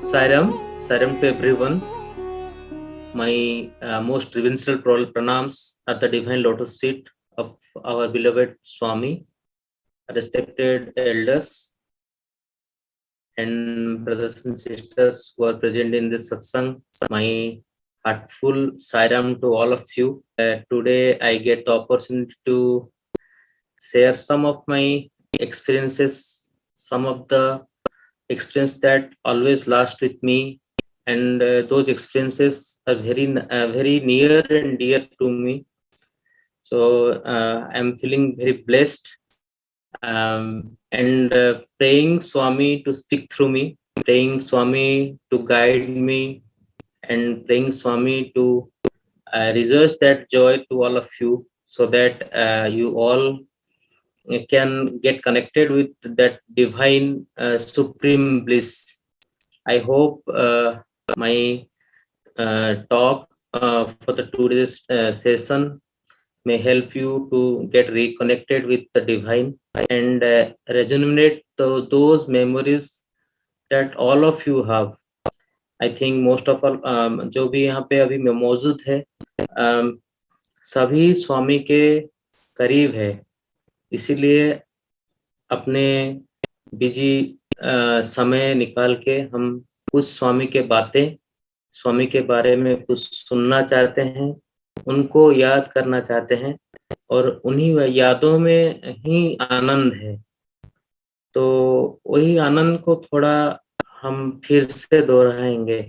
Sairam, Sairam to everyone. My most reverential pranams at the divine lotus feet of our beloved Swami, respected elders and brothers and sisters who are present in this satsang. My heartful Sairam to all of you. Today I get the opportunity to share some of my experiences, some of the experience that always last with me, and those experiences are very near and dear to me. So I'm feeling very blessed, and praying Swami to speak through me, praying Swami to guide me, and praying Swami to reserve that joy to all of you, so that you all can get connected with that divine supreme bliss. I hope my talk for the today's session may help you to get reconnected with the divine and rejuvenate those memories that all of you have. I think most of all जो भी यहाँ पे अभी मौजूद है, सभी स्वामी के करीब है, इसीलिए अपने बिजी समय निकाल के हम कुछ स्वामी के बातें, स्वामी के बारे में कुछ सुनना चाहते हैं, उनको याद करना चाहते हैं, और उन्हीं यादों में ही आनंद है। तो वही आनंद को थोड़ा हम फिर से दोहराएंगे।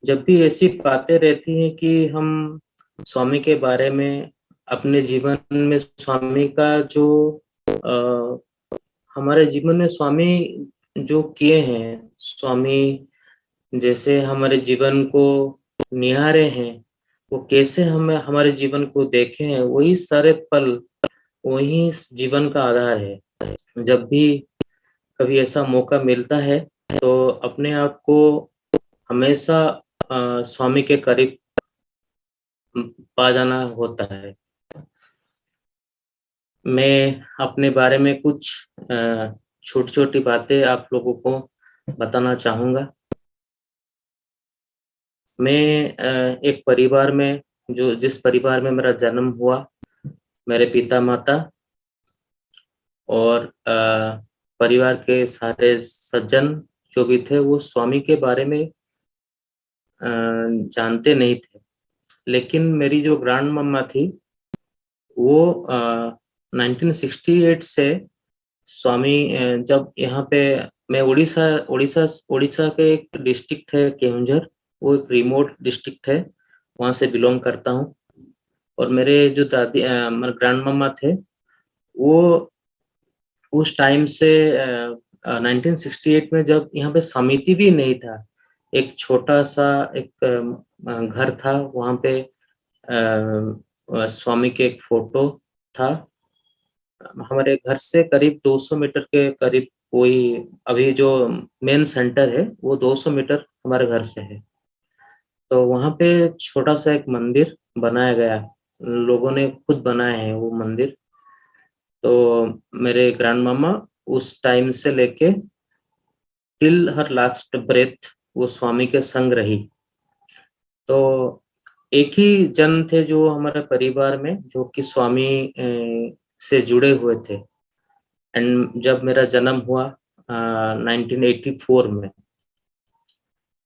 जब भी ऐसी बातें रहती हैं कि हम स्वामी के बारे में, अपने जीवन में स्वामी का जो हमारे जीवन में स्वामी जो किए हैं, स्वामी जैसे हमारे जीवन को निहारे हैं, वो कैसे हमें हमारे जीवन को देखे हैं, वही सारे पल, वही जीवन का आधार है। जब भी कभी ऐसा मौका मिलता है तो अपने आप को हमेशा स्वामी के करीब पा जाना होता है। मैं अपने बारे में कुछ छोटी छोटी बातें आप लोगों को बताना चाहूँगा। मैं एक परिवार में, जिस परिवार में मेरा जन्म हुआ, मेरे पिता माता और परिवार के सारे सज्जन जो भी थे, वो स्वामी के बारे में जानते नहीं थे। लेकिन मेरी जो ग्रैंड मम्मा थी, वो 1968 से स्वामी, जब यहाँ पे मैं उड़ीसा के एक डिस्ट्रिक्ट है केवंझर, वो एक रिमोट डिस्ट्रिक्ट है, वहाँ से बिलोंग करता हूँ। और मेरे जो दादी, मेरे ग्रैंड मम्मा थे, वो उस टाइम से 1968 में, जब यहाँ पे समिति भी नहीं था, एक छोटा सा एक घर था, वहाँ पे स्वामी के एक फोटो था। हमारे घर से करीब 200 मीटर के करीब, कोई अभी जो मेन सेंटर है वो 200 मीटर हमारे घर से है। तो वहाँ पे छोटा सा एक मंदिर बनाया गया, लोगों ने खुद बनाए हैं वो मंदिर। तो मेरे ग्रैंड मामा उस टाइम से लेके टिल हर लास्ट ब्रेथ वो स्वामी के संग रही। तो एक ही जन थे जो हमारे परिवार में, जो कि स्वामी से जुड़े हुए थे। एंड जब मेरा जन्म हुआ 1984 में,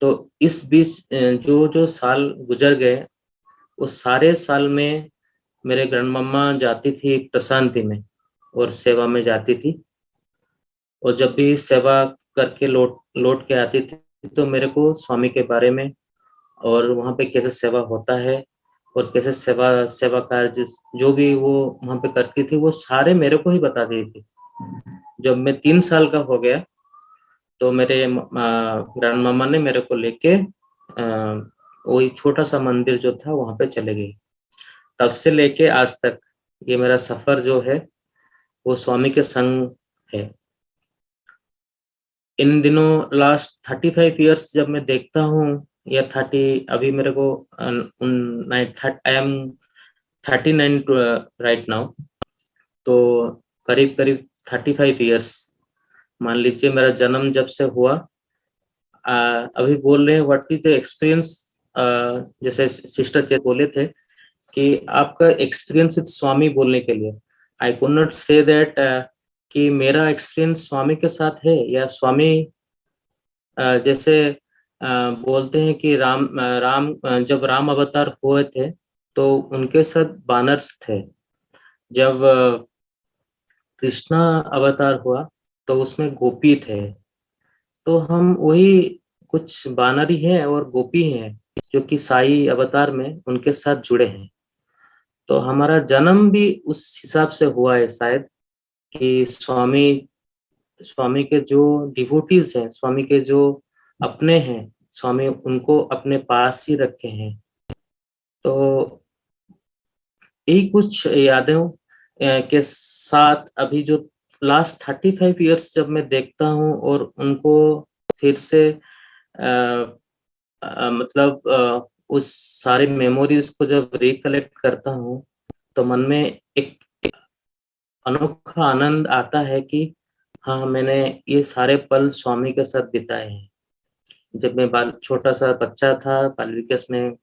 तो इस बीच जो जो साल गुजर गए, उस सारे साल में मेरे ग्रैंड मम्मा जाती थी प्रशांति में और सेवा में जाती थी। और जब भी सेवा करके लौट के आती थी, तो मेरे को स्वामी के बारे में और वहाँ पे कैसे सेवा होता है और कैसे सेवा कार्य जो भी वो वहाँ पे करती थी, वो सारे मेरे को ही बताती थी। जब मैं 3 साल का हो गया, तो मेरे ग्रैंड मामा ने मेरे को लेके वही छोटा सा मंदिर जो था वहाँ पे चले गई। तब से लेके आज तक ये मेरा सफर जो है वो स्वामी के संग है। इन दिनों लास्ट 35 इयर्स जब मैं देखता हूँ, या 30, अभी मेरे को आई एम 39 राइट नाउ, तो करीब करीब 35 इयर्स मान लीजिए। मेरा जन्म जब से हुआ अभी बोल रहे हैं व्हाट इज द एक्सपीरियंस, जैसे सिस्टर जे बोले थे कि आपका एक्सपीरियंस विद स्वामी बोलने के लिए, आई कुड नॉट से दैट कि मेरा एक्सपीरियंस स्वामी के साथ है या स्वामी जैसे बोलते हैं कि जब राम अवतार हुए थे तो उनके साथ बानर्स थे। जब कृष्णा अवतार हुआ तो उसमें गोपी थे। तो हम वही कुछ बानर ही हैं और गोपी हैं जो कि साई अवतार में उनके साथ जुड़े हैं। तो हमारा जन्म भी उस हिसाब से हुआ है शायद, कि स्वामी स्वामी के जो डिवोटीज हैं, स्वामी के जो अपने हैं, स्वामी उनको अपने पास ही रखे हैं। तो यही कुछ यादें के साथ अभी जो लास्ट 35 ईयर्स जब मैं देखता हूँ और उनको फिर से मतलब उस सारे मेमोरीज को जब रिकलेक्ट करता हूँ तो मन में एक अनोखा आनंद आता है कि हाँ, मैंने ये सारे पल स्वामी के साथ बिताए हैं। जब मैं छोटा सा बच्चा था, बाल विकास में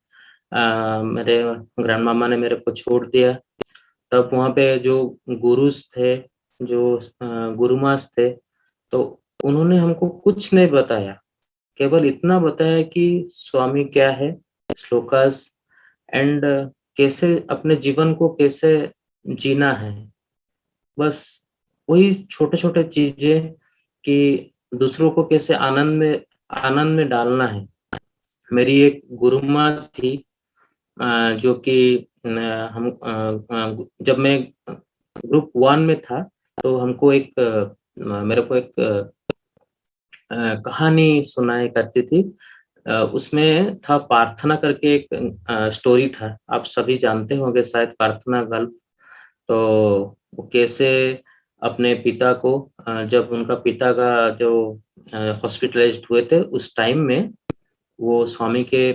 मेरे ग्रैंड मामा ने मेरे को छोड़ दिया। तब वहाँ पे जो गुरुज थे, जो गुरुमास थे, तो उन्होंने हमको कुछ नहीं बताया, केवल इतना बताया कि स्वामी क्या है, श्लोकास, एंड कैसे अपने जीवन को कैसे जीना है। बस वही छोटे छोटे चीजें कि दूसरों को कैसे आनंद में डालना है। मेरी एक गुरुमाँ थी जो कि जब मैं ग्रुप 1 में था तो हमको मेरे को एक कहानी सुनाई करती थी। उसमें था प्रार्थना करके एक स्टोरी था, आप सभी जानते होंगे शायद, प्रार्थना गर्ल। तो वो कैसे अपने पिता को जब उनका पिता का जो हॉस्पिटलाइज्ड हुए थे उस टाइम में, वो स्वामी के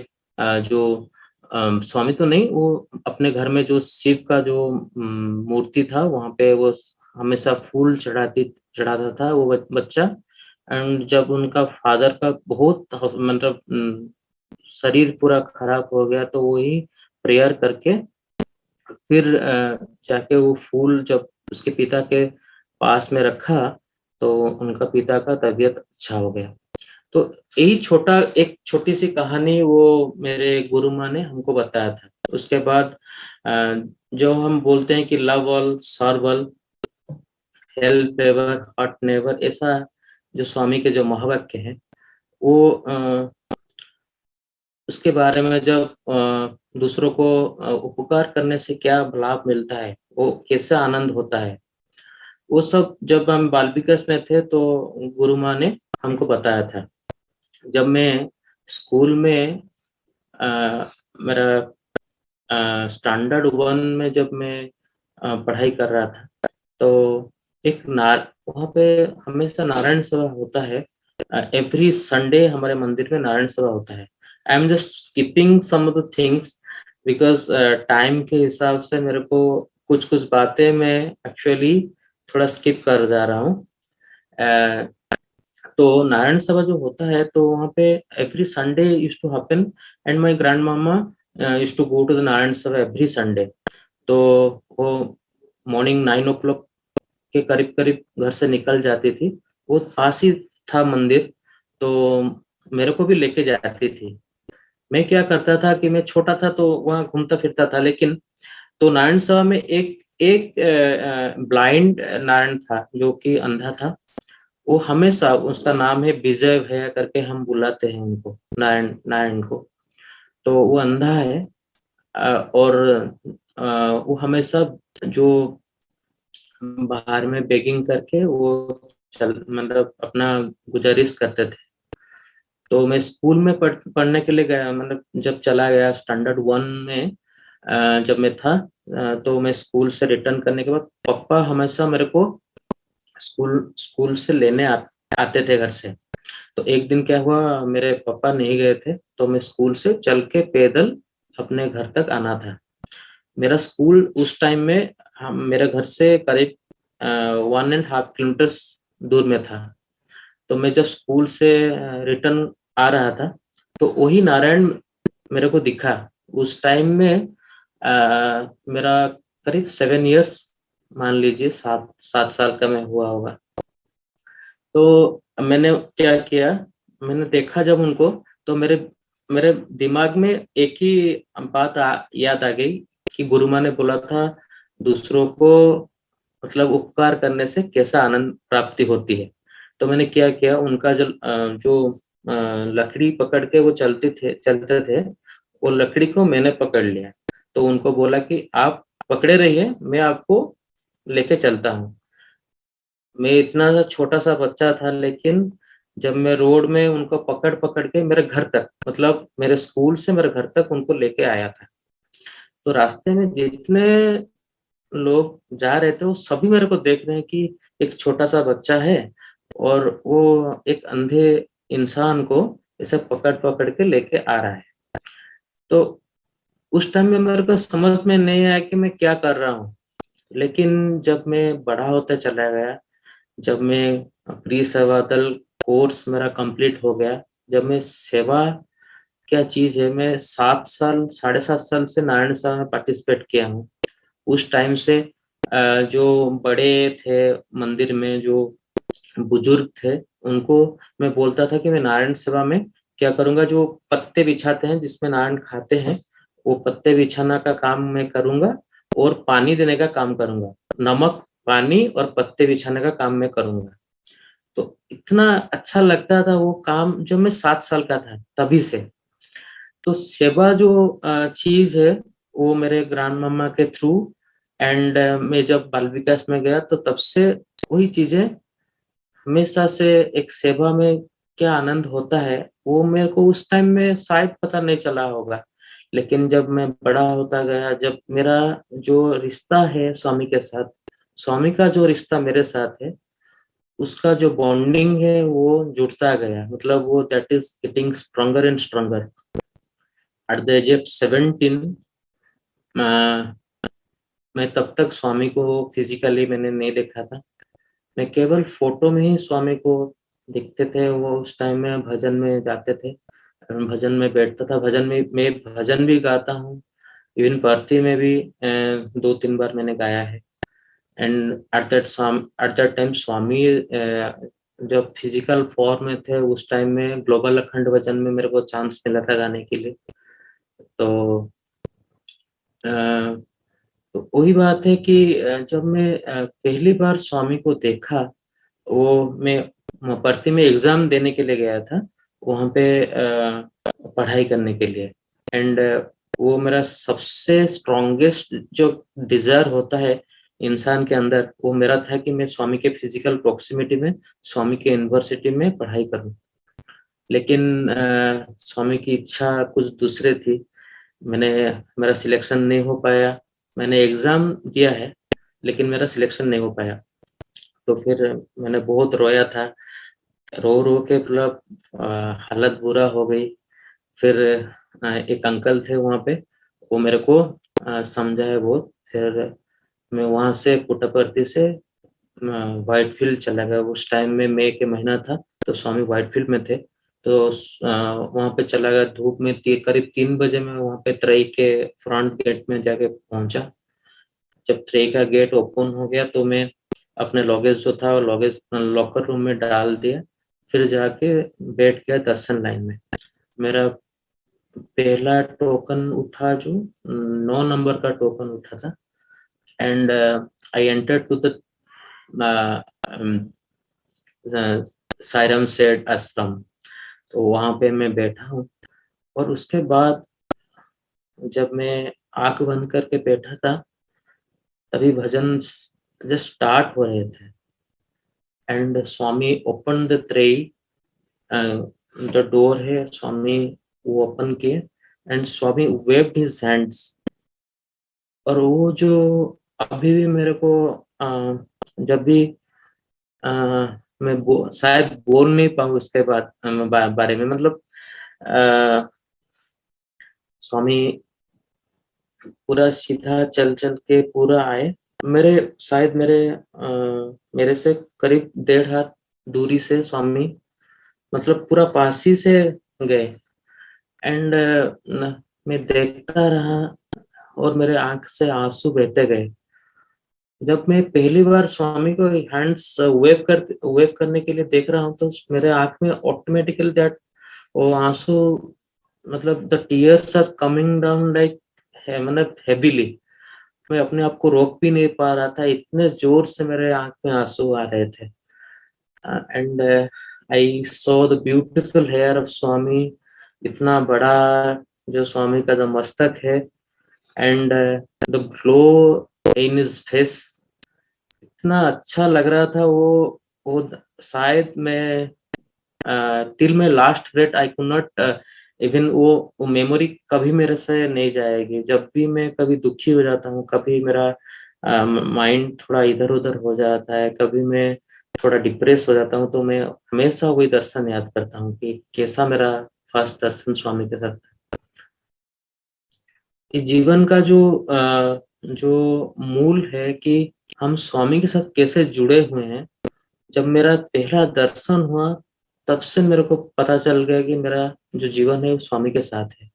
जो स्वामी तो नहीं, वो अपने घर में जो शिव का जो मूर्ति था वहां पे वो हमेशा फूल चढ़ाता था वो बच्चा। एंड जब उनका फादर का बहुत मतलब शरीर पूरा खराब हो गया तो वही प्रेयर करके फिर जाके वो फूल जब उसके पिता के पास में रखा तो उनका पिता का तबीयत अच्छा हो गया। तो यही एक छोटी सी कहानी वो मेरे गुरु माँ ने हमको बताया था। उसके बाद जो हम बोलते हैं कि love all serve all help ever hurt never, ऐसा जो स्वामी के जो महावाक्य हैं वो उसके बारे में जब दूसरों को उपकार करने से क्या लाभ मिलता है, वो कैसे आनंद होता है, वो सब जब हम बाल विकास में थे तो गुरु माँ ने हमको बताया था। जब मैं स्कूल में मेरा स्टैंडर्ड 1 में जब मैं पढ़ाई कर रहा था तो वहाँ पे हमेशा नारायण सभा होता है। एवरी संडे हमारे मंदिर में नारायण सभा होता है। I am just skipping some of the things because time के हिसाब से मेरे को कुछ कुछ बातें मैं एक्चुअली थोड़ा स्किप कर जा रहा हूँ। तो नारायण सभा जो होता है तो वहाँ पे every Sunday use to happen and my grandmama use to go to the Narayan Sabha every Sunday. तो वो मॉर्निंग 9 o'clock के करीब करीब घर से निकल जाती थी। वो पास ही था मंदिर, तो मेरे को भी लेके जाती थी। मैं क्या करता था कि मैं छोटा था तो वहाँ घूमता फिरता था, लेकिन तो नारायण सभा में एक एक ब्लाइंड नारायण था जो कि अंधा था। वो हमेशा, उसका नाम है विजय भैया करके हम बुलाते हैं उनको, नारायण नारायण को। तो वो अंधा है और वो हमेशा जो बाहर में बेगिंग करके वो चल मतलब अपना गुजारिश करते थे। तो मैं स्कूल में पढ़ने के लिए गया, मतलब जब चला गया स्टैंडर्ड 1 में जब मैं था तो मैं स्कूल से रिटर्न करने के बाद पापा हमेशा मेरे को स्कूल स्कूल से लेने आते थे घर से। तो एक दिन क्या हुआ, मेरे पापा नहीं गए थे तो मैं स्कूल से चल के पैदल अपने घर तक आना था। मेरा स्कूल उस टाइम में मेरे घर से करीब 1.5 किलोमीटर दूर में था। तो मैं जब स्कूल से रिटर्न आ रहा था, तो वही नारायण मेरे को दिखा। उस टाइम में मेरा करीब 7 इयर्स, मान लीजिए 7 7 साल का मैं हुआ होगा। तो मैंने क्या किया, मैंने देखा जब उनको, तो मेरे मेरे दिमाग में एक ही बात याद आ गई कि गुरु माँ ने बोला था दूसरों को मतलब उपकार करने से कैसा आनंद प्राप्ति होती है। तो मैंने क्या किया, उनका जो लकड़ी पकड़ के वो चलते थे, वो लकड़ी को मैंने पकड़ लिया। तो उनको बोला कि आप पकड़े रहिए, मैं आपको लेके चलता हूँ। मैं इतना सा छोटा सा बच्चा था, लेकिन जब मैं रोड में उनको पकड़ पकड़ के मेरे घर तक, मतलब मेरे स्कूल से मेरे घर तक उनको लेके आया था, तो रास्ते में जितने लोग जा रहे थे वो सभी मेरे को देख रहे हैं कि एक छोटा सा बच्चा है और वो एक अंधे इंसान को ऐसे पकड़ पकड़ के लेके आ रहा है। तो उस टाइम में मेरे को समझ में नहीं आया कि मैं क्या कर रहा हूँ। लेकिन जब मैं बड़ा होता चला गया, जब मैं प्री सेवा दल कोर्स मेरा कंप्लीट हो गया, जब मैं सेवा क्या चीज है, मैं 7 साल 7.5 साल से नारायण सेवा में पार्टिसिपेट किया हूँ। उस टाइम से जो बड़े थे मंदिर में, जो बुजुर्ग थे, उनको मैं बोलता था कि मैं नारायण सेवा में क्या करूंगा, जो पत्ते बिछाते हैं जिसमें नारायण खाते हैं, वो पत्ते बिछाना का काम मैं करूंगा और पानी देने का काम करूंगा। नमक, पानी और पत्ते बिछाने का काम मैं करूंगा। तो इतना अच्छा लगता था वो काम, जब मैं 7 साल का था तभी से। तो सेवा जो चीज है, वो मेरे ग्रैंड मम्मा के थ्रू, एंड मैं जब बाल विकास में गया तो तब से वही चीजें हमेशा से, एक सेवा में क्या आनंद होता है वो मेरे को उस टाइम में शायद पता नहीं चला होगा। लेकिन जब मैं बड़ा होता गया, जब मेरा जो रिश्ता है स्वामी के साथ, स्वामी का जो रिश्ता मेरे साथ है, उसका जो बॉन्डिंग है वो जुड़ता गया, मतलब वो that is getting stronger and stronger. At the age of 17 मैं तब तक स्वामी को फिजिकली मैंने नहीं देखा था। मैं केवल फोटो में ही स्वामी को दिखते थे। वो उस टाइम में भजन में जाते थे, भजन में बैठता था, भजन में मैं भजन भी गाता हूँ। इवन भर्ती में भी 2 3 बार मैंने गाया है। एंड एट दैट टाइम स्वामी जब फिजिकल फॉर्म में थे, उस टाइम में ग्लोबल अखंड भजन में मेरे को चांस मिला था गाने के लिए। तो अ, तो वही बात है कि जब मैं पहली बार स्वामी को देखा, वो मैं भर्ती में एग्जाम देने के लिए गया था, वहाँ पे पढ़ाई करने के लिए। एंड वो मेरा सबसे स्ट्रॉन्गेस्ट जो डिजायर होता है इंसान के अंदर, वो मेरा था कि मैं स्वामी के फिजिकल प्रोक्सिमिटी में, स्वामी के यूनिवर्सिटी में पढ़ाई करूं। लेकिन स्वामी की इच्छा कुछ दूसरे थी। मैंने मेरा सिलेक्शन नहीं हो पाया। मैंने एग्जाम दिया है, लेकिन मेरा सिलेक्शन नहीं हो पाया। तो फिर मैंने बहुत रोया था, रो रो के मतलब हालत बुरा हो गई। फिर एक अंकल थे वहाँ पे, वो मेरे को समझाए बहुत। फिर मैं वहाँ से पुट्टपर्ती से वाइट फील्ड चला गया। उस टाइम में मई के महीना था, तो स्वामी वाइट फील्ड में थे। तो वहाँ पे चला गया धूप में। करीब 3 बजे मैं वहाँ पे त्रई के फ्रंट गेट में जाके पहुंचा। जब त्रई का गेट ओपन हो गया तो मैं अपने लॉगेज जो था वो लॉगेज लॉकर रूम में डाल दिया। फिर जाके बैठ गया दर्शन लाइन में। मेरा पहला टोकन उठा, जो 9 नंबर का टोकन उठा था। And I enter to the Sairam Sheth ashram. तो वहां पे मैं बैठा हूँ। और उसके बाद जब मैं आंख बंद करके बैठा था, तभी भजन जस्ट स्टार्ट हो रहे थे। And Swami open the tray, the door है, स्वामी वो ओपन किए। And Swami waived his hands. और वो जो अभी भी मेरे को जब भी मैं शायद बोल नहीं पाऊँ उसके बाद बारे में, मतलब अ, स्वामी पूरा सीधा चल चल के पूरा आए। मेरे शायद मेरे से करीब 1.5 हाथ दूरी से स्वामी मतलब पूरा पास ही से गए। एंड मैं देखता रहा और मेरे आंख से आंसू बहते गए। जब मैं पहली बार स्वामी को हैंड्स वेव करने के लिए देख रहा हूँ, तो मेरे आंख में ऑटोमेटिकली दैट वो आंसू, मतलब the tears are coming down like, मतलब हेवीली। मैं अपने आप को रोक भी नहीं पा रहा था, इतने जोर से मेरे आंख में आंसू आ रहे थे। And I saw the beautiful hair of Swami, इतना बड़ा जो स्वामी का जो मस्तक है, and the glow in his face, इतना अच्छा लग रहा था वो शायद मैं till my last breath I could not even वो मेमोरी कभी मेरे से नहीं जाएगी। जब भी मैं कभी दुखी हो जाता हूँ, कभी मेरा माइंड थोड़ा इधर उधर हो जाता है, कभी मैं थोड़ा डिप्रेस हो जाता हूँ, तो मैं हमेशा वही दर्शन याद करता हूँ कि कैसा मेरा फर्स्ट दर्शन स्वामी के साथ था। कि जीवन का जो मूल है कि हम स्वामी के साथ कैसे जुड़े हुए हैं। जब मेरा पहला दर्शन हुआ, तब से मेरे को पता चल गया कि मेरा जो जीवन है वो स्वामी के साथ है।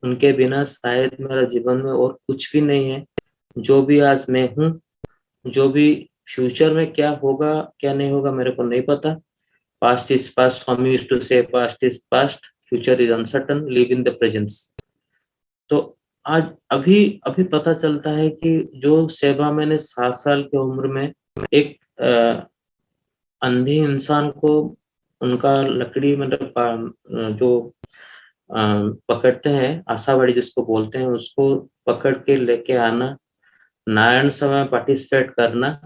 उनके बिना शायद मेरा जीवन में और कुछ भी नहीं है। जो भी आज मैं हूँ, जो भी फ्यूचर में क्या होगा क्या नहीं होगा मेरे को नहीं पता। Past is past, Swami used to say past is past, future is uncertain, live in the presence. तो आज अभी अभी पता चलता है कि जो सेवा मैंने 7 साल की उम्र में एक अंधे इंसान को, उनका लकड़ी मतलब जो अ, पकड़ते हैं आशावाड़ी जिसको बोलते हैं, उसको पकड़ के लेके आना, नारायण सभा में पार्टिसिपेट करना,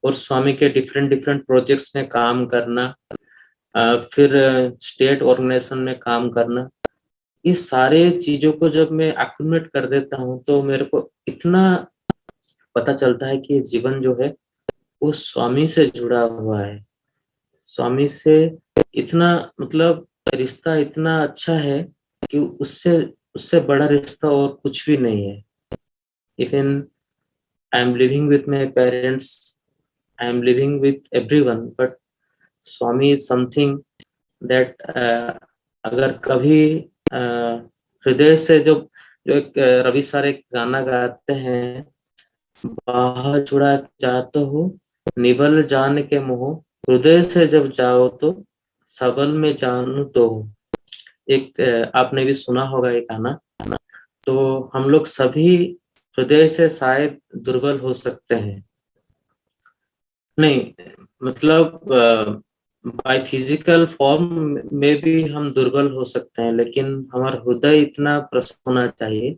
और स्वामी के डिफरेंट डिफरेंट प्रोजेक्ट्स में काम करना, फिर स्टेट ऑर्गेनाइजेशन में काम करना, ये सारे चीजों को जब मैं एक्यूमुलेट कर देता हूँ, तो मेरे को इतना पता चलता है कि जीवन जो है वो स्वामी से जुड़ा हुआ है। स्वामी से इतना, मतलब रिश्ता इतना अच्छा है कि उससे उससे बड़ा रिश्ता और कुछ भी नहीं है। Even I am living with my parents, I am living with everyone, but Swami is something that, अगर कभी हृदय से जो जो एक रवि सर एक गाना गाते हैं, बाह जुड़ा जाते हो निवल जान के मोह, हृदय से जब जाओ तो सबल में जानू तो हो। एक आपने भी सुना होगा ये गाना। तो हम लोग सभी हृदय से शायद दुर्बल हो सकते हैं, नहीं मतलब बाय फिजिकल फॉर्म में भी हम दुर्बल हो सकते हैं, लेकिन हमारा हृदय इतना प्रसन्न होना चाहिए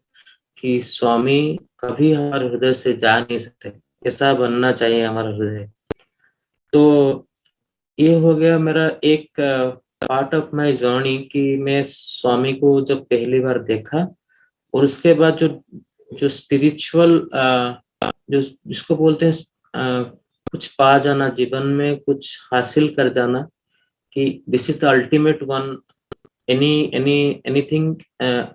कि स्वामी कभी हमारे हृदय से जा नहीं सकते। ऐसा बनना चाहिए हमारा हृदय। तो ये हो गया मेरा एक पार्ट ऑफ माय जर्नी कि मैं स्वामी को जब पहली बार देखा, और उसके बाद जो जो स्पिरिचुअल, जो जिसको बोलते हैं कुछ पा जाना जीवन में, कुछ हासिल कर जाना, कि this is the ultimate one, any any anything,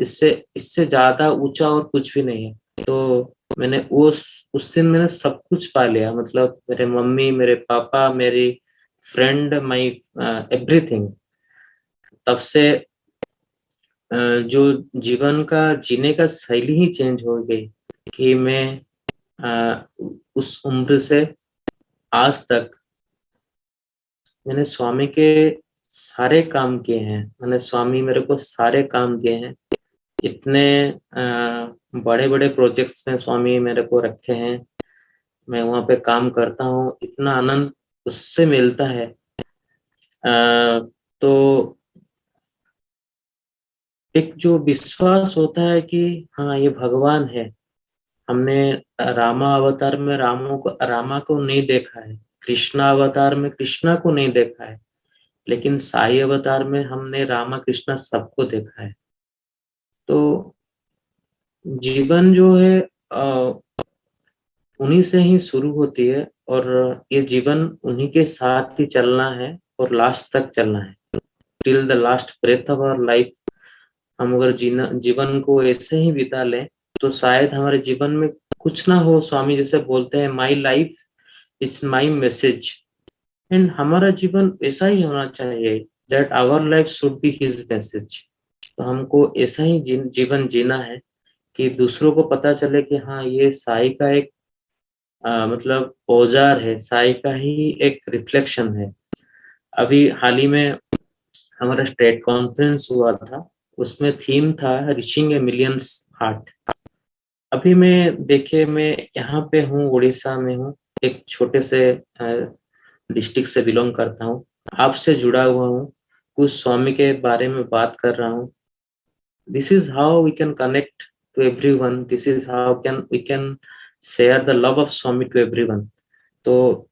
इससे इससे ज्यादा ऊंचा और कुछ भी नहीं है। तो मैंने उस दिन मैंने सब कुछ पा लिया, मतलब मेरे मम्मी, मेरे पापा, मेरी फ्रेंड, माई एवरीथिंग। तब से जो जीवन का जीने का शैली ही चेंज हो गई कि मैं अ, उस उम्र से आज तक मैंने स्वामी के सारे काम किए हैं। मैंने स्वामी मेरे को सारे काम दिए हैं। इतने बड़े बड़े प्रोजेक्ट्स में स्वामी मेरे को रखे हैं, मैं वहाँ पे काम करता हूँ, इतना आनंद उससे मिलता है। तो एक जो विश्वास होता है कि हाँ ये भगवान है। हमने रामा अवतार में रामा को नहीं देखा है, कृष्णा अवतार में कृष्णा को नहीं देखा है, लेकिन साई अवतार में हमने रामा कृष्णा सबको देखा है। तो जीवन जो है उन्हीं से ही शुरू होती है, और ये जीवन उन्हीं के साथ ही चलना है और लास्ट तक चलना है, till the last breath of our life. हम अगर जीवन को ऐसे ही बिता लें, तो शायद हमारे जीवन में कुछ ना हो। स्वामी जैसे बोलते हैं, my life it's my message. And हमारा जीवन ऐसा ही होना चाहिए। That our life should be his message. तो हमको ऐसा ही जीवन जीना है कि दूसरों को पता चले कि हाँ, ये साई का एक मतलब औजार है, साई का ही एक रिफ्लेक्शन है। अभी हाल ही में हमारा स्टेट कॉन्फ्रेंस हुआ था, उसमें थीम था रीचिंग ए मिलियंस हार्ट। अभी मैं देखिए, मैं यहाँ पे हूँ, उड़ीसा में हूँ, एक छोटे से डिस्ट्रिक्ट से बिलोंग करता हूँ, आपसे जुड़ा हुआ हूँ, कुछ स्वामी के बारे में बात कर रहा हूँ। This is how we can connect to everyone, this is how can we can share the love of Swami to everyone. तो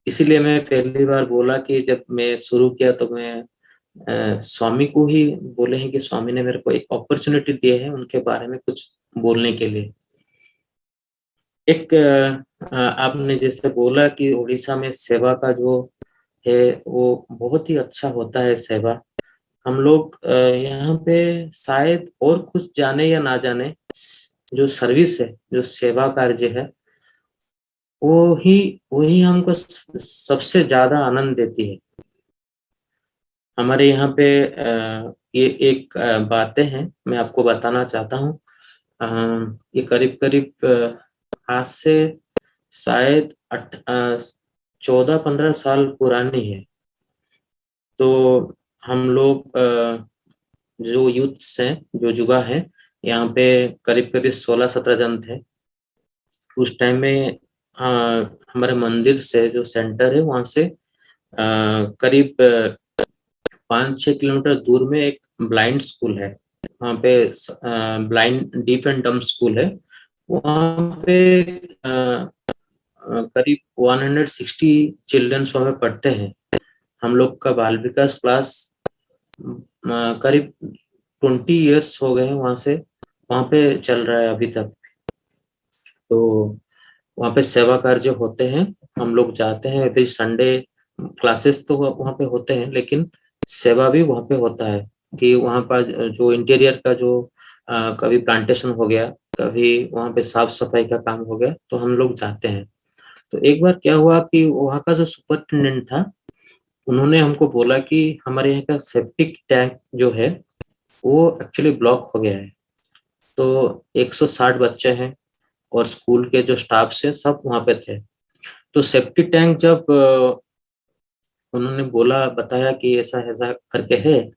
इसीलिए मैं पहली बार बोला कि जब मैं शुरू किया तो मैं स्वामी को ही बोले हैं कि स्वामी ने मेरे को एक अपॉर्चुनिटी दी है उनके बारे में कुछ बोलने के लिए। एक आपने जैसे बोला कि उड़ीसा में सेवा का जो है वो बहुत ही अच्छा होता है सेवा। हम लोग यहाँ पे शायद और कुछ जाने या ना जाने, जो सर्विस है, जो सेवा कार्य है, वो ही वही हमको सबसे ज्यादा आनंद देती है। हमारे यहाँ पे ये एक बातें हैं, मैं आपको बताना चाहता हूँ। ये करीब करीब आज से शायद 14-15 साल पुरानी है। तो हम लोग जो यूथ्स हैं, जो युवा हैं, यहाँ पे करीब करीब 16-17 जन थे उस टाइम में। अ, हमारे मंदिर से जो सेंटर है वहाँ से करीब 5-6 किलोमीटर दूर में एक ब्लाइंड स्कूल है। वहाँ पे blind deaf and dumb school है। वहाँ पे करीब 160 चिल्ड्रंस वहाँ पे पढ़ते हैं। हम लोग का बाल विकास क्लास करीब 20 इयर्स हो गए हैं वहाँ से, वहाँ पे चल रहा है अभी तक। तो वहाँ पे सेवा कार्य होते हैं, हम लोग जाते हैं एवरी संडे। क्लासेस तो वहाँ पे होते हैं, लेकिन सेवा भी वहाँ पे होता है कि वहाँ पर जो इंटीरियर का जो कभी प्लांटेशन हो गया, कभी वहाँ पे साफ सफाई का काम हो गया, तो हम लोग जाते हैं। तो एक बार क्या हुआ कि वहाँ का जो सुपरिटेंडेंट था, उन्होंने हमको बोला कि हमारे यहाँ का सेप्टिक टैंक जो है वो एक्चुअली ब्लॉक हो गया है। तो 160 बच्चे हैं और स्कूल के जो स्टाफ से सब वहाँ पे थे। तो सेप्टी टैंक जब उन्होंने बोला, बताया कि ऐसा ऐसा करके है,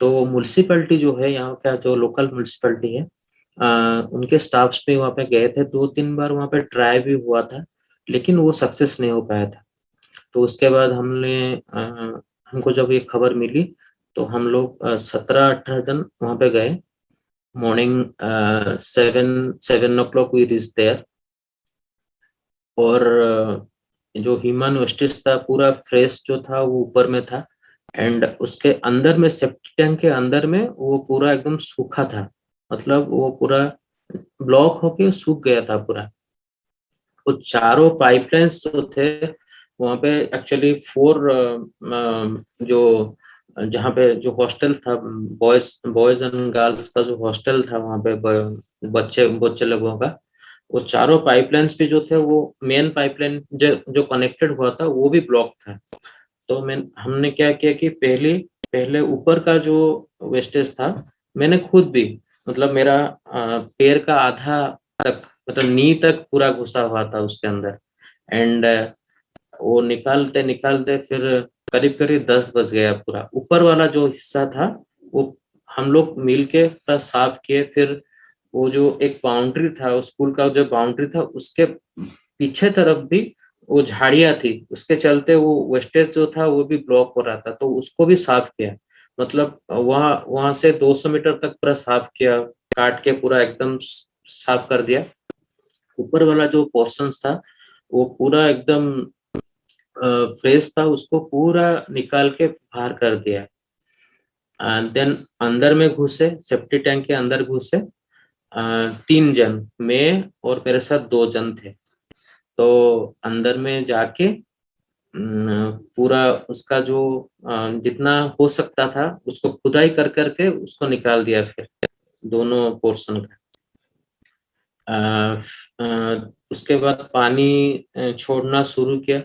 तो म्यूनसिपैलिटी जो है, यहाँ का जो लोकल म्यूनसिपैलिटी है, उनके स्टाफ्स भी वहाँ पे गए थे, 2-3 बार वहाँ पे ट्राई भी हुआ था, लेकिन वो सक्सेस नहीं हो पाया था। तो उसके बाद हमको जब ये खबर मिली, तो हम लोग 17-18 जन वहाँ पे गए। Morning 7 7 o'clock we reach there. और जो ह्यूमन वेस्टेज था पूरा फ्रेश जो था वो ऊपर में था, एंड उसके अंदर में सेप्टिक टैंक के अंदर में वो पूरा एकदम सूखा था, मतलब वो पूरा ब्लॉक होके सूख गया था पूरा। वो चारों पाइपलाइंस जो थे वहाँ पे एक्चुअली 4 जो जहाँ पे जो हॉस्टल था, बॉयज बॉयज एंड गर्ल्स का जो हॉस्टल था वहाँ पे बच्चे बच्चे लोगों का, वो चारों पाइपलाइंस पे जो थे वो मेन पाइपलाइन जो कनेक्टेड हुआ था वो भी ब्लॉक था। तो हमने क्या किया कि पहले पहले ऊपर का जो वेस्टेज था, मैंने खुद भी, मतलब मेरा पैर का आधा तक, मतलब नी तक पूरा घुसा हुआ था उसके अंदर। एंड वो निकालते निकालते फिर करीब करीब 10 बज गया। पूरा ऊपर वाला जो हिस्सा था वो हम लोग मिल के पूरा साफ किए। फिर वो जो एक बाउंड्री था, स्कूल का जो बाउंड्री था, उसके पीछे तरफ भी वो झाड़ियां थी, उसके चलते वो वेस्टेज जो था वो भी ब्लॉक हो रहा था, तो उसको भी साफ किया। मतलब वहां वहां से 200 मीटर तक पूरा साफ किया, काट के पूरा एकदम साफ कर दिया। ऊपर वाला जो पोर्शन था वो पूरा एकदम फ्रेश था, उसको पूरा निकाल के बाहर कर दिया। एंड देन अंदर में घुसे, सेफ्टी टैंक के अंदर घुसे। 3 जन, मैं और मेरे साथ 2 जन थे। तो अंदर में जाके पूरा उसका जो जितना हो सकता था उसको खुदाई कर करके उसको निकाल दिया, फिर दोनों पोर्शन का। उसके बाद पानी छोड़ना शुरू किया।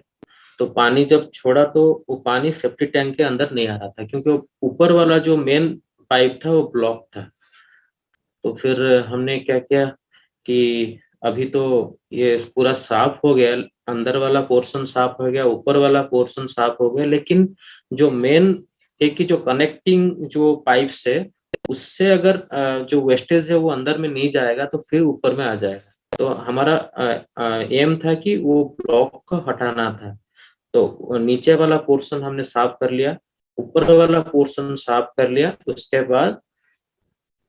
तो पानी जब छोड़ा तो वो पानी सेप्टिक टैंक के अंदर नहीं आ रहा था, क्योंकि वो ऊपर वाला जो मेन पाइप था वो ब्लॉक था। तो फिर हमने क्या किया कि अभी तो ये पूरा साफ हो गया, अंदर वाला पोर्शन साफ हो गया, ऊपर वाला पोर्शन साफ हो गया, लेकिन जो मेन है कि जो कनेक्टिंग जो पाइप्स है उससे अगर जो वेस्टेज है वो अंदर में नहीं जाएगा तो फिर ऊपर में आ जाएगा। तो हमारा एम था कि वो ब्लॉक को हटाना था। तो नीचे वाला पोर्शन हमने साफ कर लिया, ऊपर वाला पोर्शन साफ कर लिया, उसके बाद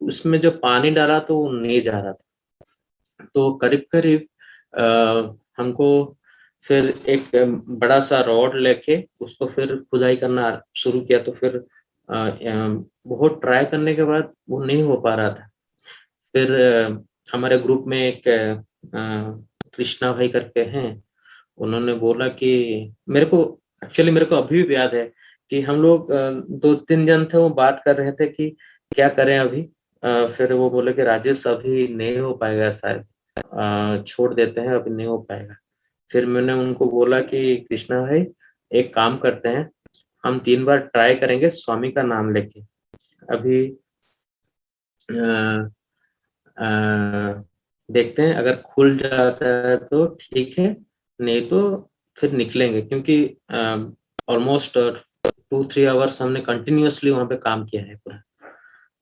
उसमें जो पानी डाला तो वो नहीं जा रहा था। तो करीब करीब हमको फिर एक बड़ा सा रॉड लेके उसको फिर खुदाई करना शुरू किया। तो फिर बहुत ट्राई करने के बाद वो नहीं हो पा रहा था। फिर हमारे ग्रुप में एक कृष्णा भाई करके हैं, उन्होंने बोला कि मेरे को, एक्चुअली मेरे को अभी भी याद है कि हम लोग दो तीन जन थे, वो बात कर रहे थे कि क्या करें अभी। फिर वो बोले कि राजेश अभी नहीं हो पाएगा शायद, छोड़ देते हैं, अभी नहीं हो पाएगा। फिर मैंने उनको बोला कि कृष्णा भाई एक काम करते हैं, हम 3 बार ट्राई करेंगे स्वामी का नाम लेके। अभी अ, अ, देखते हैं, अगर खुल जाता है तो ठीक है, नहीं तो फिर निकलेंगे, क्योंकि ऑलमोस्ट 2-3 आवर्स हमने कंटिन्यूअसली वहाँ पे काम किया है पूरा।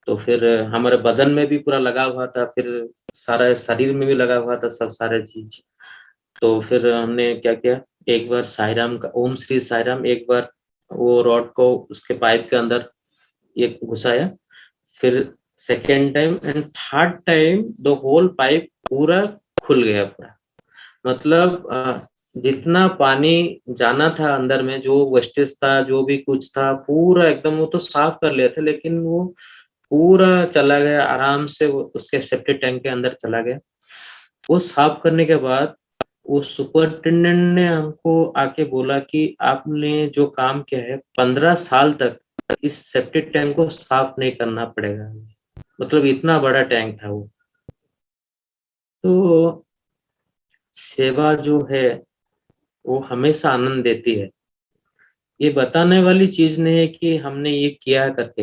तो फिर हमारे बदन में भी पूरा लगा हुआ था, फिर सारा शरीर में भी लगा हुआ था सब सारे चीज। तो फिर हमने क्या किया, एक बार साईराम का ओम श्री साईराम, एक बार वो रॉड को उसके पाइप के अंदर ये घुसाया, फिर second time and third time the whole pipe पूरा खुल गया पूरा। मतलब जितना पानी जाना था अंदर में, जो वेस्टेज था जो भी कुछ था पूरा एकदम, वो तो साफ कर लिए थे, लेकिन वो पूरा चला गया आराम से, वो उसके सेप्टिक टैंक के अंदर चला गया। वो साफ करने के बाद वो सुपरिटेंडेंट ने हमको आके बोला कि आपने जो काम किया है 15 साल तक इस सेप्टिक टैंक को साफ नहीं करना पड़ेगा। मतलब इतना बड़ा टैंक था वो। तो सेवा जो है वो हमेशा आनंद देती है। ये बताने वाली चीज नहीं है कि हमने ये किया करके,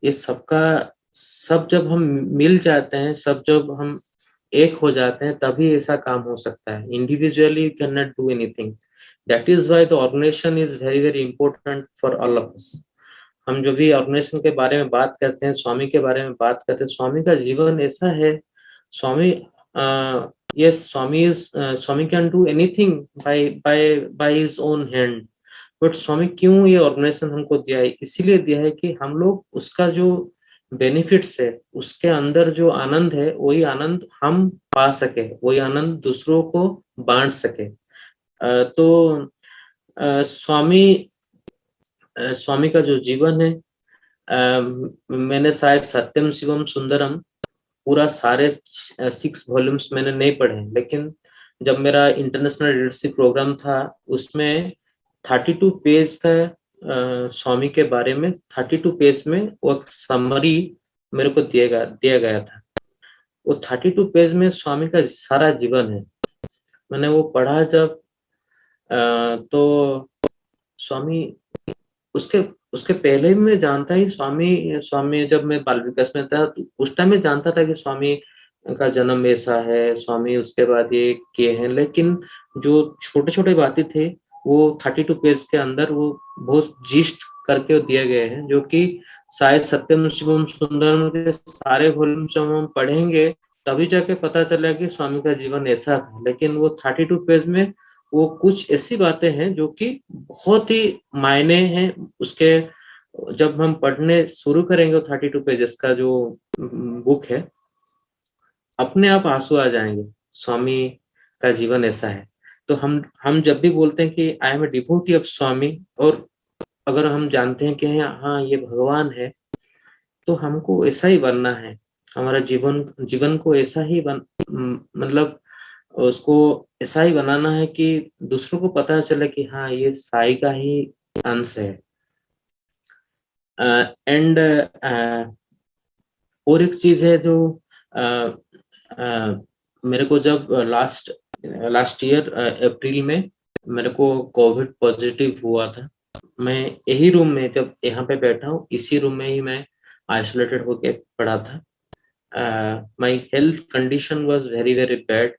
ये सबका, सब जब हम मिल जाते हैं, सब जब हम एक हो जाते हैं तभी ऐसा काम हो सकता है। Individually you can not do anything. That is why the organisation is very very important for all of us. हम जो भी ऑर्गेनाइजेशन के बारे में बात करते हैं, स्वामी के बारे में बात करते हैं, स्वामी का जीवन ऐसा है। Swami, yes, Swami can do anything by his own hand. But Swami क्यों ये ऑर्गेनाइजेशन हमको दिया है, इसीलिए दिया है कि हम लोग उसका जो बेनिफिट्स है, उसके अंदर जो आनंद है, वही आनंद हम पा सके, वही आनंद दूसरों को बांट सके। तो स्वामी का जो जीवन है, मैंने शायद सत्यम शिवम सुंदरम पूरा सारे 6 वॉल्यूम्स मैंने नहीं पढ़े, लेकिन जब मेरा इंटरनेशनल लीडरशिप प्रोग्राम था उसमें 32 पेज का स्वामी के बारे में, 32 पेज में वो समरी मेरे को दिया गया था। वो 32 पेज में स्वामी का सारा जीवन है। मैंने वो पढ़ा जब, तो स्वामी, उसके उसके पहले भी मैं जानता ही स्वामी स्वामी जब मैं बाल विकास में था तो उस टाइम में जानता था कि स्वामी का जन्म ऐसा है, स्वामी उसके बाद ये किए हैं, लेकिन जो छोटे छोटे बातें थे वो 32 पेज के अंदर वो बहुत जिस्ट करके दिए गए हैं, जो कि शायद सत्यम शिवम सुंदरम के सारे वॉल्यूम जब हम पढ़ेंगे तभी जाके पता चला कि स्वामी का जीवन ऐसा था। लेकिन वो 32 पेज में वो कुछ ऐसी बातें हैं जो कि बहुत ही मायने हैं उसके। जब हम पढ़ने शुरू करेंगे 32 पेजेस का जो बुक है, अपने आप आंसू आ जाएंगे। स्वामी का जीवन ऐसा है। तो हम जब भी बोलते हैं कि I am a devotee of Swami, और अगर हम जानते हैं कि हाँ ये भगवान है, तो हमको ऐसा ही बनना है। हमारा जीवन जीवन को ऐसा ही मतलब उसको ऐसा ही बनाना है कि दूसरों को पता चले कि हाँ ये साई का ही अंश है। एंड और एक चीज है जो अ, मेरे को जब लास्ट लास्ट ईयर अप्रैल में मेरे को कोविड पॉजिटिव हुआ था। मैं यही रूम में, जब यहाँ पे बैठा हूँ इसी रूम में ही मैं आइसोलेटेड होके पड़ा था। My health condition was very very bad,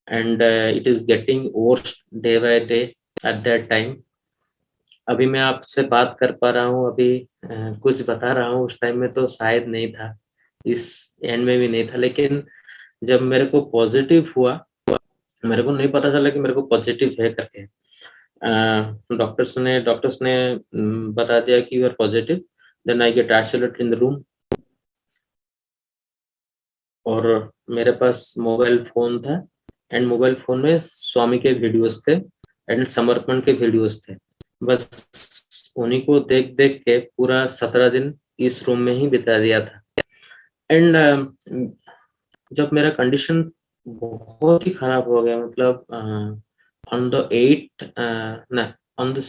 and it is getting worst day by day at that time. अभी मैं आपसे बात कर पा रहा हूँ, अभी कुछ बता रहा हूँ, उस टाइम में तो शायद नहीं था, इस एंड में भी नहीं था। लेकिन जब मेरे को पॉजिटिव हुआ, मेरे को नहीं पता चला कि मेरे को पॉजिटिव है करके। डॉक्टर्स ने बता दिया कि you are positive. Then I get isolated in the room, और मेरे पास मोबाइल फोन था, एंड मोबाइल फोन में स्वामी के वीडियोस थे एंड समर्पण के वीडियोस थे। बस उन्हीं को देख देख के पूरा 17 दिन इस रूम में ही बिता दिया था। एंड जब मेरा कंडीशन बहुत ही खराब हो गया, मतलब ऑन द 8 ना on the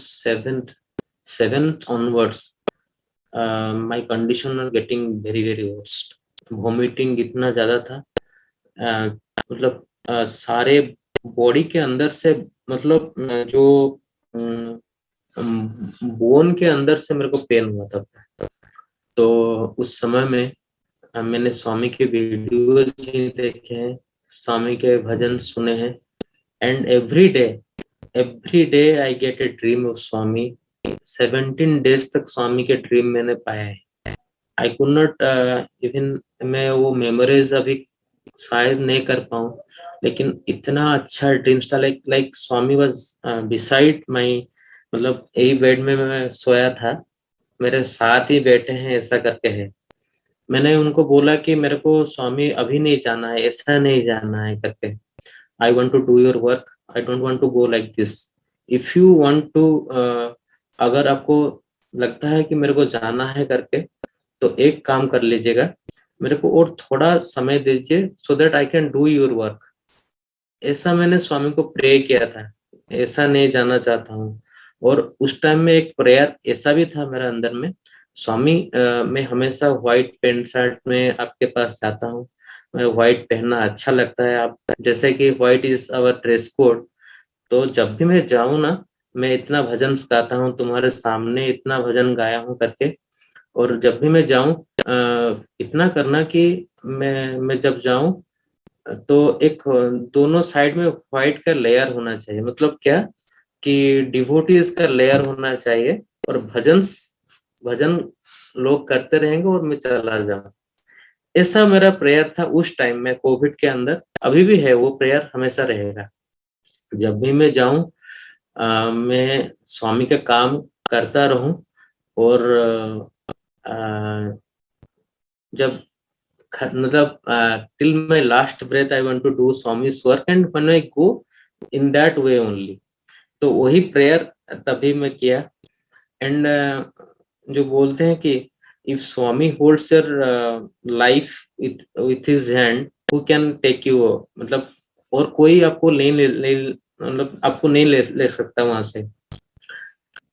7th onwards, my condition are getting very very worst. Vomiting इतना ज्यादा था, मतलब सारे बॉडी के अंदर से, मतलब जो बोन के अंदर से मेरे को पेन हुआ था। तो उस समय में मैंने स्वामी के वीडियोज ही देखे हैं, स्वामी के भजन सुने हैं, and every day I get a dream of Swami. 17 days तक स्वामी के ड्रीम मैंने पाया है। आई कुड नॉट इवन, मैं वो मेमोरीज अभी शायद नहीं कर पाऊँ, लेकिन इतना अच्छा ड्रीम्स था। Like like Swami was beside माई, मतलब यही बेड में मैं सोया था, मेरे साथ ही बैठे हैं, ऐसा करके है। मैंने उनको बोला कि मेरे को स्वामी अभी नहीं जाना है, ऐसा नहीं जाना है करके। I want to do your work, I don't want to go like this. If you want to, अगर आपको लगता है कि मेरे को जाना है करके, तो एक काम कर लीजिएगा, मेरे को और थोड़ा समय दीजिए सो that I can do your work. ऐसा मैंने स्वामी को प्रे किया था, ऐसा नहीं जाना चाहता हूँ। और उस टाइम में एक प्रेयर ऐसा भी था मेरे अंदर में, स्वामी मैं हमेशा व्हाइट पैंट शर्ट में आपके पास जाता हूँ, मैं व्हाइट पहनना अच्छा लगता है, आप जैसे कि white is our dress code. तो जब भी मैं जाऊँ ना, मैं इतना भजन गाता हूँ तुम्हारे सामने, इतना भजन गाया हूँ करके। और जब भी मैं जाऊं, इतना करना कि मैं जब जाऊं तो एक दोनों साइड में व्हाइट का लेयर होना चाहिए। मतलब क्या, कि डिवोटीज का लेयर होना चाहिए, और भजन लोग करते रहेंगे और मैं चला जाऊं। ऐसा मेरा प्रेयर था उस टाइम में कोविड के अंदर, अभी भी है वो प्रेयर, हमेशा रहेगा। जब भी मैं जाऊं, मैं स्वामी का काम करता रहूं, और जब मतलब till my last breath I want to do Swami's work, and when I go in that way only। तो वही प्रेयर तभी मैं किया। एंड जो बोलते हैं कि if Swami holds your life with his hand, who can take you, मतलब और कोई आपको मतलब आपको नहीं ले सकता वहां से।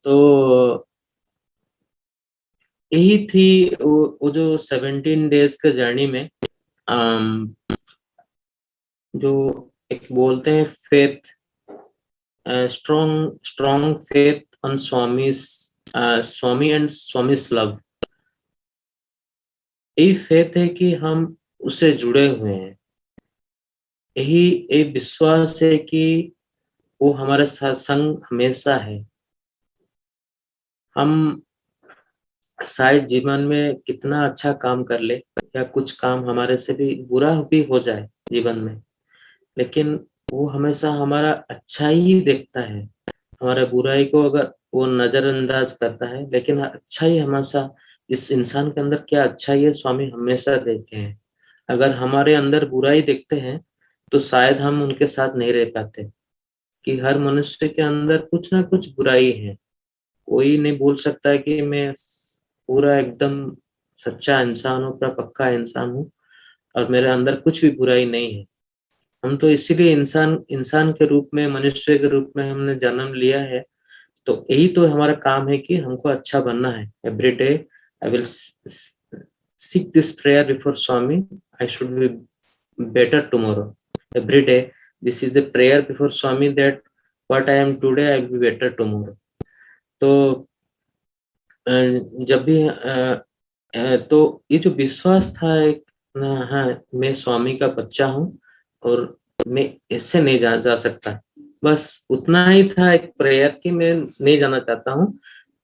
तो यही थी वो जो 17 डेज के जर्नी में, अम, जो एक बोलते हैं faith, strong faith on Swami and Swami's love. यही फेथ है कि हम उससे जुड़े हुए हैं, यही एक विश्वास है कि वो हमारे साथ संग हमेशा है। हम शायद जीवन में कितना अच्छा काम कर ले, या कुछ काम हमारे से भी बुरा भी हो जाए जीवन में, लेकिन वो हमेशा हमारा अच्छा ही देखता है। हमारे बुराई को अगर वो नजरअंदाज करता है, लेकिन अच्छा ही हमेशा, इस इंसान के अंदर क्या अच्छा ही है स्वामी हमेशा देखते हैं। अगर हमारे अंदर बुराई देखते हैं, तो शायद हम उनके साथ नहीं रह पाते। कि हर मनुष्य के अंदर कुछ ना कुछ बुराई है। कोई नहीं बोल सकता है कि मैं पूरा एकदम सच्चा इंसान हूँ, पूरा पक्का इंसान हूँ, और मेरे अंदर कुछ भी बुराई नहीं है। हम तो इसीलिए इंसान इंसान के रूप में, मनुष्य के रूप में हमने जन्म लिया है। तो यही तो हमारा काम है कि हमको अच्छा बनना है। Every day I will seek this prayer before Swami, I should be better tomorrow. Every day this is the prayer before Swami, that what I am today I will be better tomorrow. तो जब भी तो ये जो विश्वास था एक, हाँ मैं स्वामी का बच्चा हूँ और मैं इससे नहीं जा सकता, बस उतना ही था एक प्रेयर कि मैं नहीं जाना चाहता हूँ,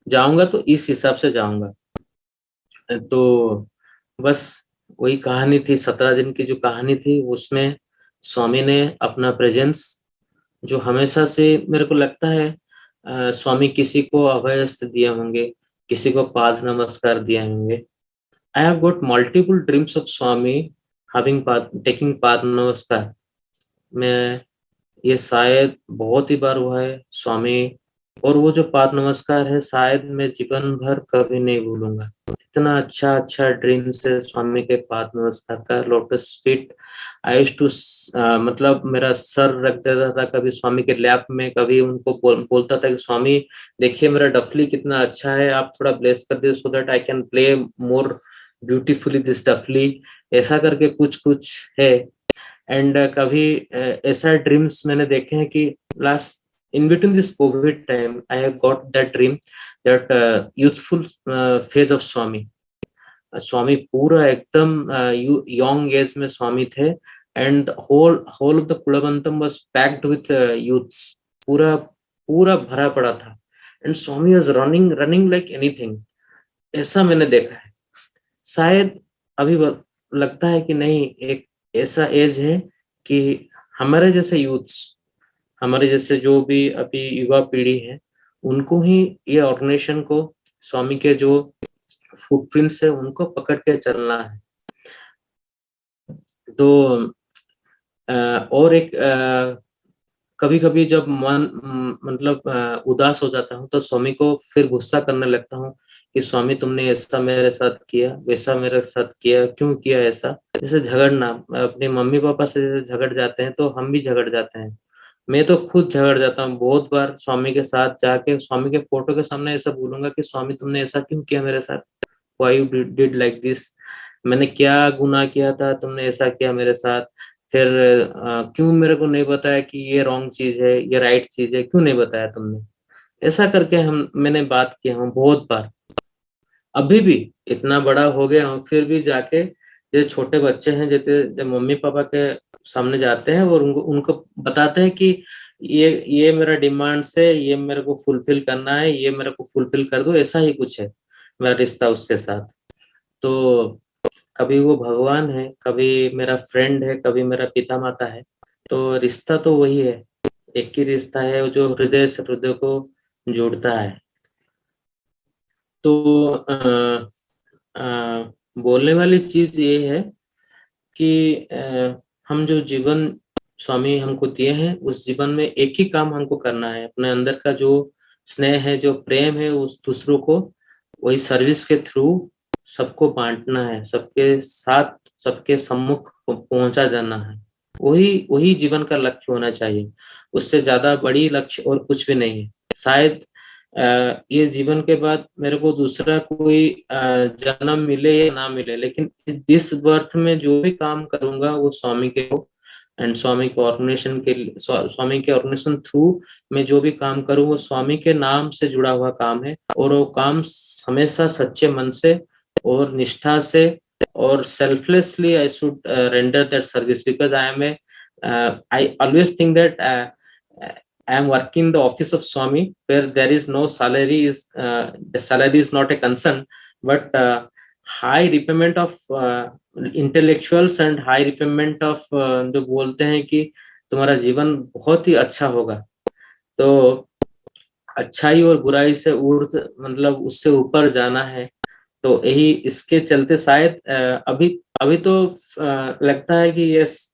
जाऊंगा तो इस हिसाब से जाऊंगा। तो बस वही कहानी थी, 17 दिन की जो कहानी थी उसमें स्वामी ने अपना प्रेजेंस, जो हमेशा से मेरे को लगता है स्वामी किसी को अभयहस्त दिए होंगे, किसी को पाद नमस्कार दिए होंगे। आई have got multiple dreams of Swami having पाद, टेकिंग पाद नमस्कार। मैं ये शायद बहुत ही बार हुआ है स्वामी, और वो जो पाद नमस्कार है शायद मैं जीवन भर कभी नहीं भूलूंगा। इतना अच्छा अच्छा ड्रीम्स है स्वामी के पाद नमस्कार का, lotus feet. I used to, मतलब मेरा सर रख देता था कभी स्वामी के लैप में, कभी उनको बोलता था कि स्वामी देखिए मेरा डफली कितना अच्छा है, आप थोड़ा ब्लेस कर दे so that I can play more beautifully this dafli. ऐसा करके कुछ कुछ है। एंड कभी ऐसा ड्रीम्स मैंने देखे हैं कि last in between this Covid time I have got that dream that youthful phase of Swami. Swami पूरा एकदम यंग एज में स्वामी थे, and whole whole of the Kulwantam was packed with youths. पूरा पूरा भरा पड़ा था, and Swami was running running like anything. ऐसा मैंने देखा है। शायद अभी लगता है कि नहीं, एक ऐसा एज है कि हमारे जैसे यूथ्स, हमारे जैसे जो भी अभी युवा पीढ़ी है, उनको ही ये ऑर्गेनाइजेशन को, स्वामी के जो फुटप्रिंट्स है उनको पकड़ के चलना है। तो और एक कभी कभी जब मन मतलब उदास हो जाता हूँ तो स्वामी को फिर गुस्सा करने लगता हूँ कि स्वामी तुमने ऐसा मेरे साथ किया, वैसा मेरे साथ किया, क्यों किया ऐसा। जैसे झगड़ना, अपने मम्मी पापा से जैसे झगड़ जाते हैं तो हम भी झगड़ जाते हैं। मैं तो खुद झगड़ जाता हूँ बहुत बार, स्वामी के साथ जाके स्वामी के फोटो के सामने ऐसा बोलूंगा कि स्वामी तुमने ऐसा क्यों किया मेरे साथ, why you did like this, मैंने क्या गुनाह किया था तुमने ऐसा किया मेरे साथ। फिर क्यों मेरे को नहीं बताया कि ये रॉन्ग चीज है ये राइट चीज है, क्यों नहीं बताया तुमने। ऐसा करके हम मैंने बात किया हूँ बहुत बार। अभी भी इतना बड़ा हो गया हूँ फिर भी जाके, जैसे छोटे बच्चे हैं जैसे जब मम्मी पापा के सामने जाते हैं और उनको उनको बताते हैं कि ये मेरा डिमांड्स है, ये मेरे को फुलफिल करना है, ये मेरे को फुलफिल कर दो, ऐसा ही कुछ है मेरा रिश्ता उसके साथ। तो कभी वो भगवान है, कभी मेरा फ्रेंड है, कभी मेरा पिता माता है। तो रिश्ता तो वही है, एक ही रिश्ता है जो हृदय से हृदय को जोड़ता है। तो बोलने वाली चीज ये है कि हम जो जीवन स्वामी हमको दिए हैं उस जीवन में एक ही काम हमको करना है, अपने अंदर का जो स्नेह है जो प्रेम है उस दूसरों को वही सर्विस के थ्रू सबको बांटना है, सबके साथ सबके सम्मुख पहुंचा जाना है। वही वही जीवन का लक्ष्य होना चाहिए, उससे ज्यादा बड़ी लक्ष्य और कुछ भी नहीं है। शायद ये जीवन के बाद मेरे को दूसरा कोई जन्म मिले या ना मिले, लेकिन दिस बर्थ में जो भी काम करूंगा वो स्वामी के हो, एंड स्वामी के ऑर्गेनाइजेशन के स्वामी के ऑर्गेनाइजेशन थ्रू मैं जो भी काम करूँ वो स्वामी के नाम से जुड़ा हुआ काम है, और वो काम हमेशा सच्चे मन से और निष्ठा से और selflessly I should render that service, because I am a I always think that I am working in the office of Swami, where there is no salary is the salary is not a concern, but high repayment of intellectuals and high repayment of जो बोलते हैं कि तुम्हारा जीवन बहुत ही अच्छा होगा। तो अच्छाई और बुराई से ऊर्ध मतलब उससे ऊपर जाना है। तो यही इसके चलते शायद अभी अभी तो लगता है कि यस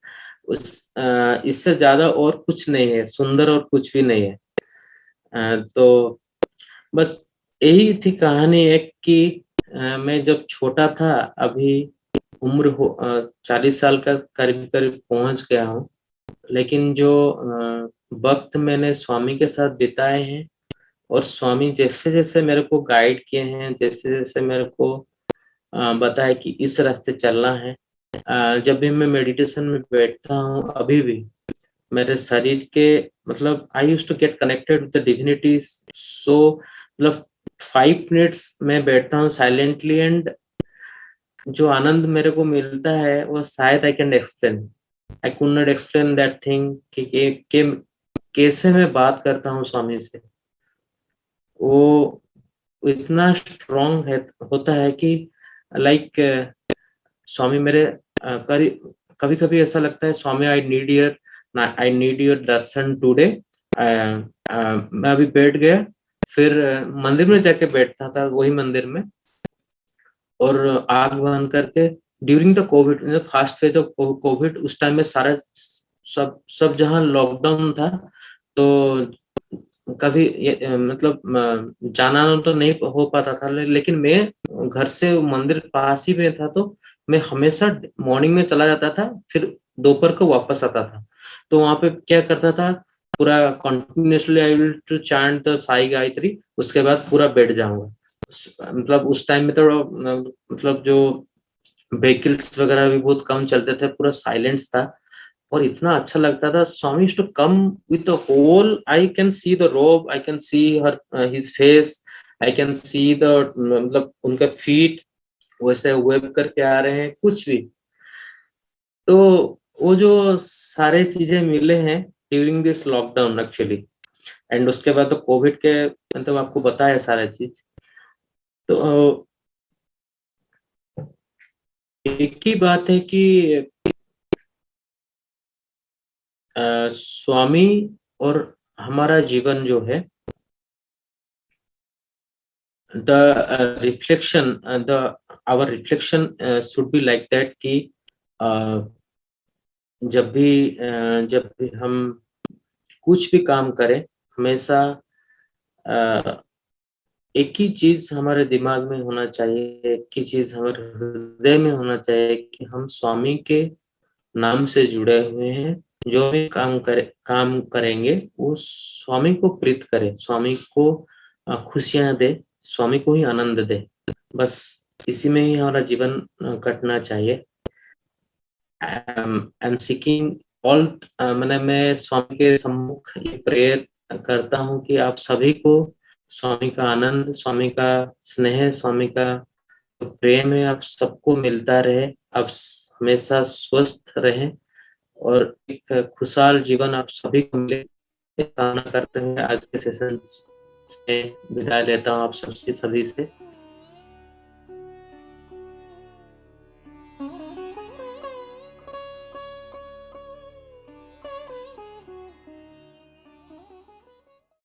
इससे ज्यादा और कुछ नहीं है, सुंदर और कुछ भी नहीं है। तो बस यही थी कहानी एक कि मैं जब छोटा था, अभी उम्र हो 40 साल का करीब करीब पहुंच गया हूँ, लेकिन जो वक्त मैंने स्वामी के साथ बिताए हैं और स्वामी जैसे जैसे मेरे को गाइड किए हैं, जैसे जैसे मेरे को बताया कि इस रास्ते चलना है, जब भी मैं मेडिटेशन में बैठता हूँ अभी भी मेरे शरीर के, मतलब I use to get connected with the divinity. So मतलब 5 मिनट्स में बैठता हूँ साइलेंटली, एंड जो आनंद मेरे को मिलता है वो शायद I can explain, I could not explain that thing कि कैसे मैं बात करता हूँ स्वामी से। वो इतना स्ट्रांग है, होता है कि लाइक स्वामी मेरे कभी कभी कभी ऐसा लगता है Swami I need your darshan today. मैं अभी बैठ गया, फिर मंदिर में जाके बैठता था, वही मंदिर में, और आग बंद करके, during the Covid, fast phase of Covid, उस टाइम में सारा सब जहाँ लॉकडाउन था, तो कभी मतलब जाना आना तो नहीं हो पाता था, लेकिन मैं घर से मंदिर पास ही में था, तो मैं हमेशा मॉर्निंग में चला जाता था, फिर दोपहर को वापस आता था। तो वहां पे क्या करता था, पूरा continuously I will to chant the Sai Gayatri, उसके बाद पूरा बैठ जाऊंगा। मतलब उस टाइम में तो मतलब जो व्हीकल्स वगैरह भी बहुत कम चलते थे, पूरा साइलेंस था, और इतना अच्छा लगता था। Swami to come with the whole, I can see the robe, I can see her his face, I can see the, मतलब उनके फीट वैसे वेब करके आ रहे हैं कुछ भी। तो वो जो सारे चीजें मिले हैं during this lockdown actually, and उसके बाद तो कोविड के, मतलब आपको बताया सारा चीज। तो एक ही बात है कि स्वामी और हमारा जीवन जो है, the our reflection should be like that कि uh, जब भी हम कुछ भी काम करें, हमेशा uh, एक ही चीज हमारे दिमाग में होना चाहिए, एक ही चीज हमारे हृदय में होना चाहिए कि हम स्वामी के नाम से जुड़े हुए हैं। जो भी काम करेंगे वो स्वामी को प्रीत करे, स्वामी को खुशियां दे, स्वामी को ही आनंद दे। बस इसी में ही हमारा जीवन कटना चाहिए। आई एम सीकिंग ऑल, मैंने मैं स्वामी के सम्मुख ये प्रेयर करता हूँ कि आप सभी को स्वामी का आनंद, स्वामी का स्नेह, स्वामी का जो प्रेम है, आप सबको मिलता रहे। आप हमेशा स्वस्थ रहें, और एक खुशहाल जीवन आप सभी को मिले, ये कामना करते हुए आज के सेशन से विदाई लेता हूँ आप सबसे, सभी से।